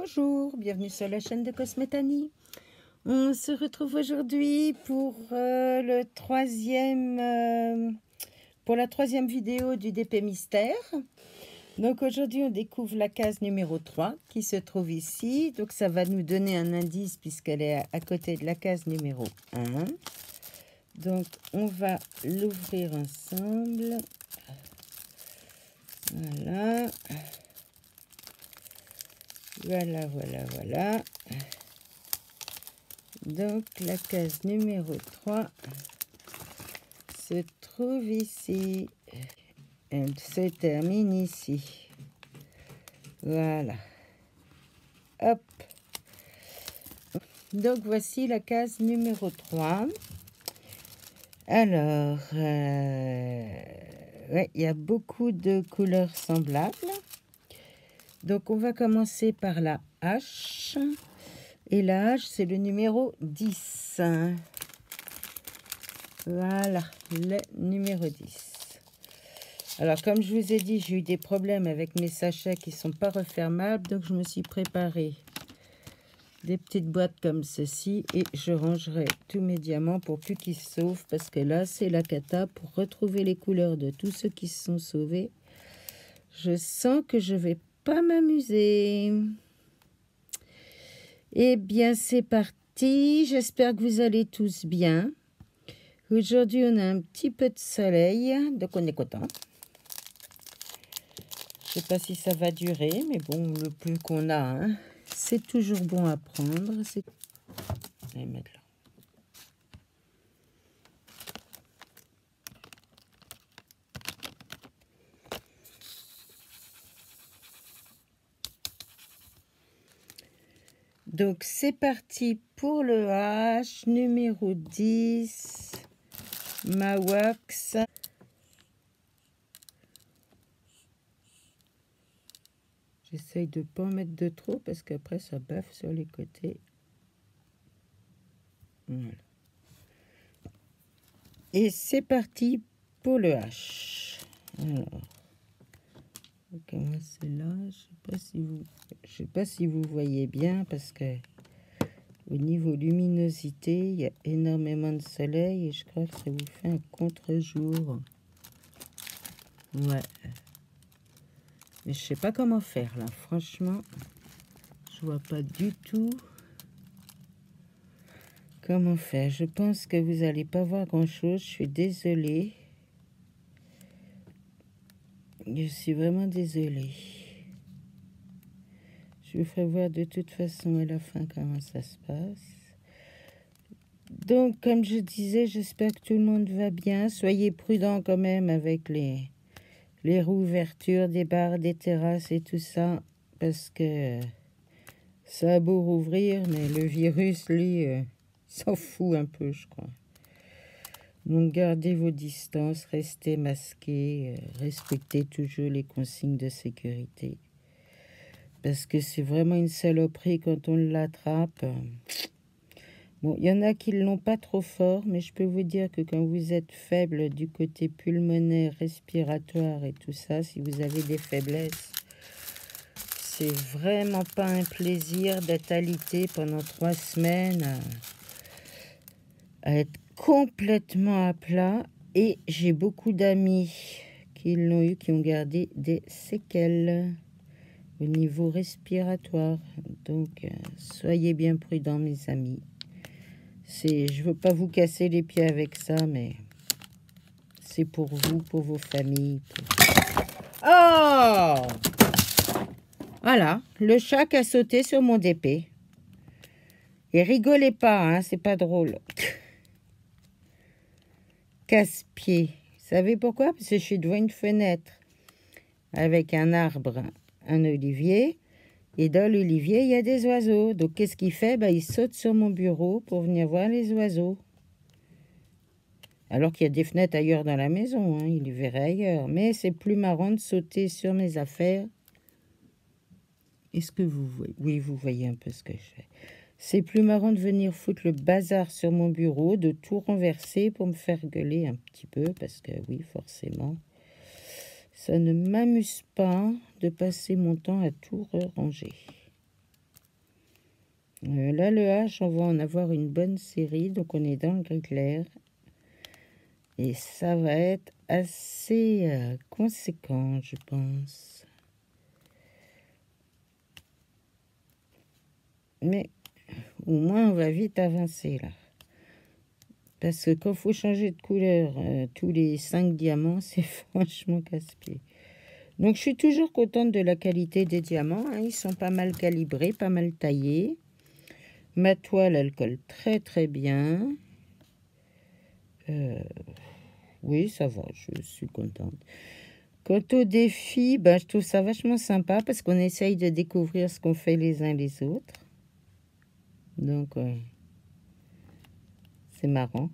Bonjour, bienvenue sur la chaîne de Cosmétanie. On se retrouve aujourd'hui pour la troisième vidéo du DP Mystère. Donc aujourd'hui on découvre la case numéro 3 qui se trouve ici. Donc ça va nous donner un indice puisqu'elle est à côté de la case numéro 1. Donc on va l'ouvrir ensemble. Voilà. Voilà. Donc la case numéro 3 se trouve ici. Elle se termine ici. Voilà. Hop. Donc voici la case numéro 3. Alors, ouais, il y a beaucoup de couleurs semblables. Donc on va commencer par la H. Et la H, c'est le numéro 10. Voilà, le numéro 10. Alors, comme je vous ai dit, j'ai eu des problèmes avec mes sachets qui ne sont pas refermables. Donc, je me suis préparé des petites boîtes comme ceci. Et je rangerai tous mes diamants pour plus qu'ils se sauvent. Parce que là, c'est la cata pour retrouver les couleurs de tous ceux qui se sont sauvés. Je sens que je vais pas m'amuser. Eh bien, c'est parti. J'espère que vous allez tous bien. Aujourd'hui, on a un petit peu de soleil, donc on est content. Je ne sais pas si ça va durer, mais bon, le peu qu'on a, hein, c'est toujours bon à prendre. Je vais mettre là. Donc, c'est parti pour le H, numéro 10, ma wax. J'essaye de ne pas en mettre de trop parce qu'après, ça baffe sur les côtés. Voilà. Et c'est parti pour le H. Alors, on va commencer là. Je sais pas si vous voyez bien parce que au niveau luminosité, il y a énormément de soleil et je crois que ça vous fait un contre-jour. Ouais. Mais je sais pas comment faire là. Franchement, je vois pas du tout comment faire. Je pense que vous allez pas voir grand-chose. Je suis désolée. Je suis vraiment désolée. Je vous ferai voir de toute façon à la fin comment ça se passe. Donc, comme je disais, j'espère que tout le monde va bien. Soyez prudents quand même avec les rouvertures des bars, des terrasses et tout ça. Parce que ça a beau rouvrir, mais le virus, lui, s'en fout un peu, je crois. Donc, gardez vos distances, restez masqués, respectez toujours les consignes de sécurité. Parce que c'est vraiment une saloperie quand on l'attrape. Bon, il y en a qui ne l'ont pas trop fort, mais je peux vous dire que quand vous êtes faible du côté pulmonaire, respiratoire et tout ça, si vous avez des faiblesses, c'est vraiment pas un plaisir d'être alité pendant 3 semaines, à être complètement à plat. Et j'ai beaucoup d'amis qui l'ont eu, qui ont gardé des séquelles au niveau respiratoire. Donc, soyez bien prudents, mes amis. Je veux pas vous casser les pieds avec ça, mais c'est pour vous, pour vos familles. Oh! Voilà, le chat qui a sauté sur mon DP. Et rigolez pas, hein, c'est pas drôle. Casse-pied. Vous savez pourquoi? Parce que je suis devant une fenêtre avec un arbre, un olivier. Et dans l'olivier, il y a des oiseaux. Donc, qu'est-ce qu'il fait? Ben, il saute sur mon bureau pour venir voir les oiseaux. Alors qu'il y a des fenêtres ailleurs dans la maison, hein, il les verrait ailleurs. Mais c'est plus marrant de sauter sur mes affaires. Est-ce que vous voyez? Oui, vous voyez un peu ce que je fais. C'est plus marrant de venir foutre le bazar sur mon bureau, de tout renverser pour me faire gueuler un petit peu. Parce que oui, forcément, ça ne m'amuse pas de passer mon temps à tout ranger. Là, le H, on va en avoir une bonne série. Donc, on est dans le gris clair. Et ça va être assez conséquent, je pense. Mais au moins, on va vite avancer, là. Parce que quand il faut changer de couleur tous les 5 diamants, c'est franchement casse-pied. Donc, je suis toujours contente de la qualité des diamants. Hein. Ils sont pas mal calibrés, pas mal taillés. Ma toile, elle colle très, très bien. Oui, ça va, je suis contente. Quant au défi, ben, je trouve ça vachement sympa parce qu'on essaye de découvrir ce qu'on fait les uns les autres. Donc, c'est marrant.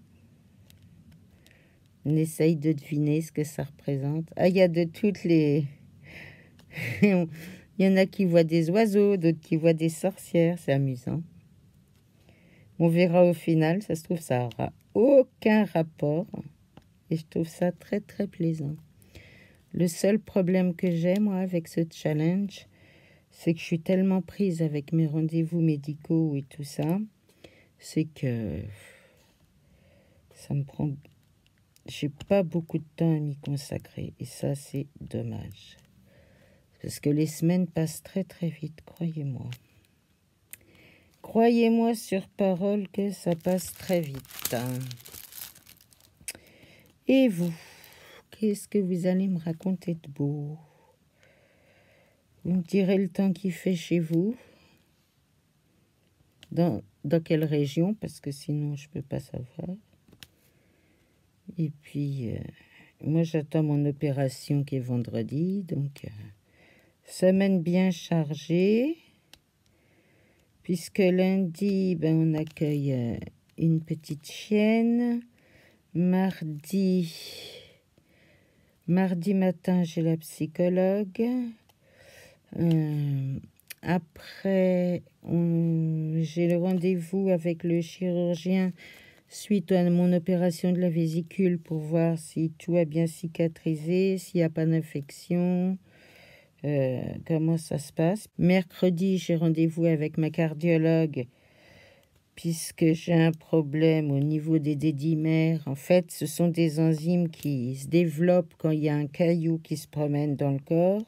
On essaye de deviner ce que ça représente. Ah, il y a de toutes les... il y en a qui voient des oiseaux, d'autres qui voient des sorcières. C'est amusant. On verra au final. Ça se trouve, ça n'aura aucun rapport. Et je trouve ça très, très plaisant. Le seul problème que j'ai, moi, avec ce challenge, c'est que je suis tellement prise avec mes rendez-vous médicaux et tout ça, c'est que ça me prend... J'ai pas beaucoup de temps à m'y consacrer. Et ça, c'est dommage. Parce que les semaines passent très, très vite, croyez-moi. Croyez-moi sur parole que ça passe très vite. Et vous, qu'est-ce que vous allez me raconter de beau? Vous me direz le temps qu'il fait chez vous. Dans quelle région? Parce que sinon, je peux pas savoir. Et puis, moi, j'attends mon opération qui est vendredi. Donc, semaine bien chargée. Puisque lundi, ben, on accueille une petite chienne. Mardi matin, j'ai la psychologue. Après, j'ai le rendez-vous avec le chirurgien suite à mon opération de la vésicule pour voir si tout a bien cicatrisé, s'il n'y a pas d'infection, comment ça se passe. Mercredi, j'ai rendez-vous avec ma cardiologue puisque j'ai un problème au niveau des dédimères. En fait, ce sont des enzymes qui se développent quand il y a un caillou qui se promène dans le corps.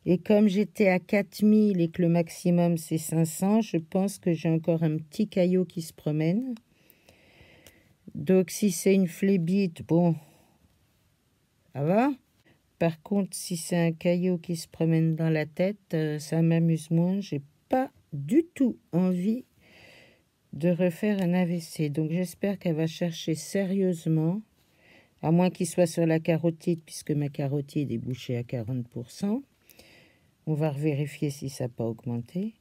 Et comme j'étais à 4000 et que le maximum c'est 500, je pense que j'ai encore un petit caillot qui se promène. Donc si c'est une phlébite, bon, ça va. Par contre, si c'est un caillot qui se promène dans la tête, ça m'amuse moins. J'ai pas du tout envie de refaire un AVC. Donc j'espère qu'elle va chercher sérieusement, à moins qu'il soit sur la carotide, puisque ma carotide est bouchée à 40%. On va vérifier si ça n'a pas augmenté.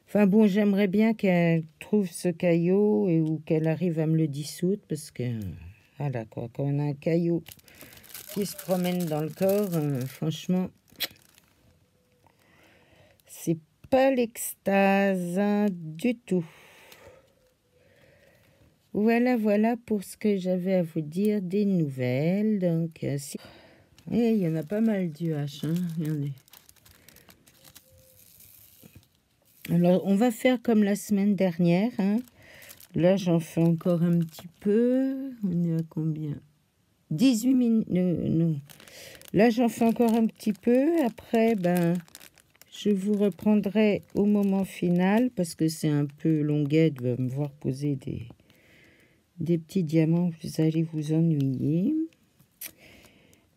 Enfin bon, j'aimerais bien qu'elle trouve ce caillot ou qu'elle arrive à me le dissoudre, parce que, voilà quoi, quand on a un caillot qui se promène dans le corps, franchement, c'est pas l'extase du tout. Voilà pour ce que j'avais à vous dire des nouvelles. Donc, il y en a pas mal du H, hein, regardez. Alors, on va faire comme la semaine dernière. Hein. Là, j'en fais encore un petit peu. On est à combien? 18 minutes. Non. Là, j'en fais encore un petit peu. Après, ben, je vous reprendrai au moment final parce que c'est un peu longuette de me voir poser des petits diamants. Vous allez vous ennuyer.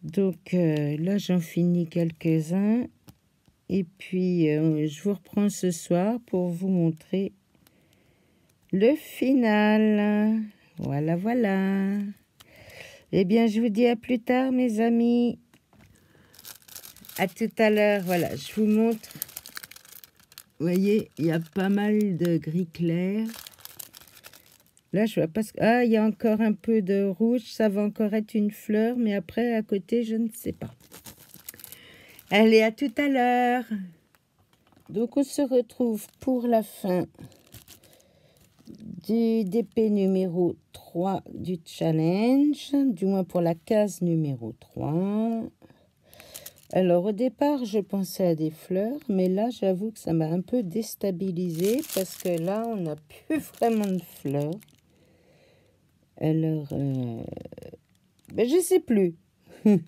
Donc, là, j'en finis quelques-uns. Et puis, je vous reprends ce soir pour vous montrer le final. Voilà. Eh bien, je vous dis à plus tard, mes amis. À tout à l'heure. Voilà, je vous montre. Vous voyez, il y a pas mal de gris clair. Là, je vois pas... Ah, il y a encore un peu de rouge. Ça va encore être une fleur. Mais après, à côté, je ne sais pas. Allez, à tout à l'heure. Donc, on se retrouve pour la fin du DP numéro 3 du challenge, du moins pour la case numéro 3. Alors, au départ, je pensais à des fleurs, mais là, j'avoue que ça m'a un peu déstabilisée parce que là, on n'a plus vraiment de fleurs. Alors, ben, je sais plus. Je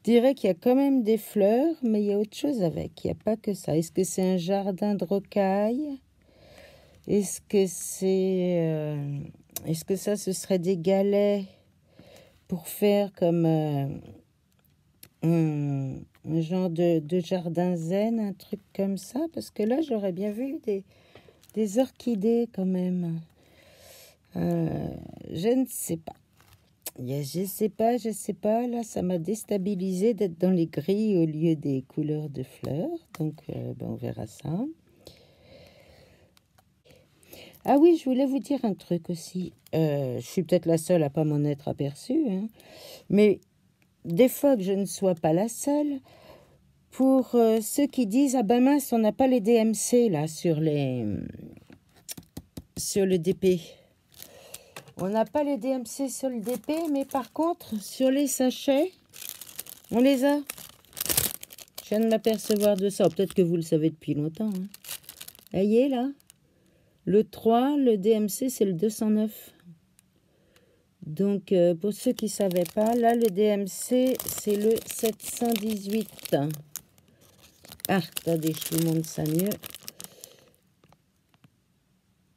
dirais qu'il y a quand même des fleurs, mais il y a autre chose avec. Il n'y a pas que ça. Est-ce que c'est un jardin de rocailles? Est-ce que est-ce que ça, ce serait des galets pour faire comme un genre de jardin zen, un truc comme ça? Parce que là, j'aurais bien vu des orchidées quand même. Je ne sais pas. Je sais pas. Là, ça m'a déstabilisé d'être dans les gris au lieu des couleurs de fleurs. Donc, ben, on verra ça. Ah oui, je voulais vous dire un truc aussi. Je suis peut-être la seule à pas m'en être aperçue, hein. Mais des fois que je ne sois pas la seule, pour ceux qui disent « Ah ben mince, on n'a pas les DMC là sur le DP ». On n'a pas les DMC sur le DP, mais par contre, sur les sachets, on les a. Je viens de m'apercevoir de ça. Peut-être que vous le savez depuis longtemps, hein. Voyez là, le 3, le DMC, c'est le 209. Donc, pour ceux qui ne savaient pas, là, le DMC, c'est le 718. Ah, attendez, je vous montre ça mieux.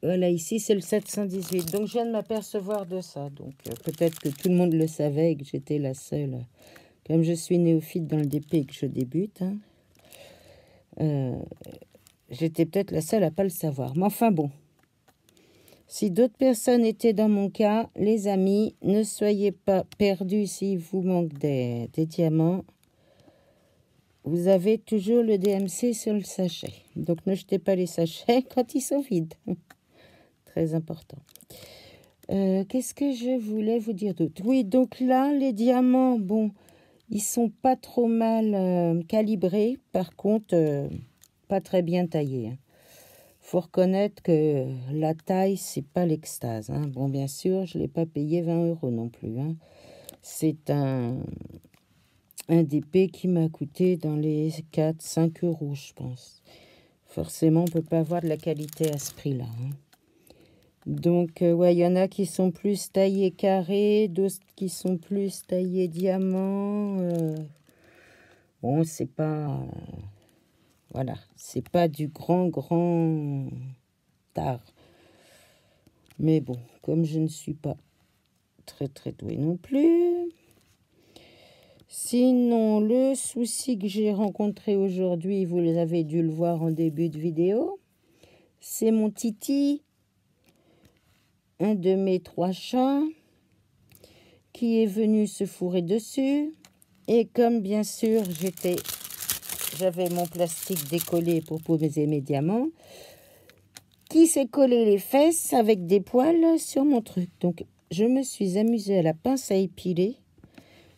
Voilà, ici, c'est le 718. Donc, je viens de m'apercevoir de ça. Donc, peut-être que tout le monde le savait et que j'étais la seule. Comme je suis néophyte dans le DP et que je débute, hein, j'étais peut-être la seule à ne pas le savoir. Mais enfin, bon. Si d'autres personnes étaient dans mon cas, les amis, ne soyez pas perdus s'il vous manque des diamants. Vous avez toujours le DMC sur le sachet. Donc, ne jetez pas les sachets quand ils sont vides. Très important. Qu'est-ce que je voulais vous dire d'autre? Oui, donc là, les diamants, bon, ils sont pas trop mal calibrés. Par contre, pas très bien taillés, hein. Faut reconnaître que la taille, c'est pas l'extase, hein. Bon, bien sûr, je l'ai pas payé 20 € non plus, hein. C'est un DP qui m'a coûté dans les 4-5 €, je pense. Forcément, on peut pas avoir de la qualité à ce prix-là, hein. Donc, ouais, il y en a qui sont plus taillés carrés, d'autres qui sont plus taillés diamant. Bon, c'est pas... voilà, c'est pas du grand tard. Mais bon, comme je ne suis pas très douée non plus. Sinon, le souci que j'ai rencontré aujourd'hui, vous avez dû le voir en début de vidéo, c'est mon Titi, un de mes 3 chats, qui est venu se fourrer dessus. Et comme bien sûr, j'avais mon plastique décollé pour poser mes diamants, qui s'est collé les fesses avec des poils sur mon truc. Donc, je me suis amusée à la pince à épiler,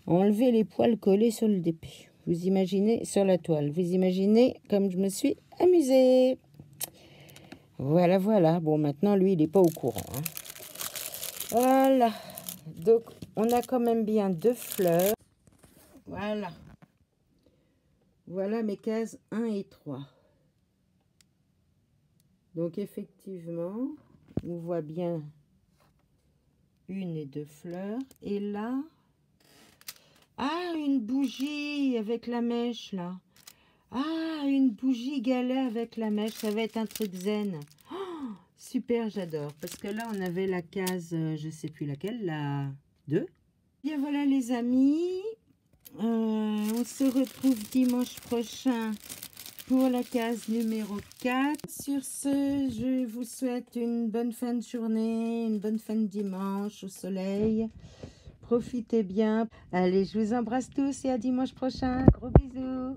à enlever les poils collés sur le DP. Vous imaginez, sur la toile, vous imaginez comme je me suis amusée. Voilà, voilà. Bon, maintenant, lui, il n'est pas au courant, hein. Voilà. Donc, on a quand même bien 2 fleurs. Voilà. Voilà mes cases 1 et 3. Donc, effectivement, on voit bien 1 et 2 fleurs. Et là, ah, une bougie avec la mèche, là. Ah, une bougie galet avec la mèche. Ça va être un truc zen. Oh, super, j'adore. Parce que là, on avait la case, je sais plus laquelle, la 2. Bien voilà, les amis. On se retrouve dimanche prochain pour la case numéro 4. Sur ce, je vous souhaite une bonne fin de journée, une bonne fin de dimanche au soleil. Profitez bien. Allez, je vous embrasse tous et à dimanche prochain. Gros bisous.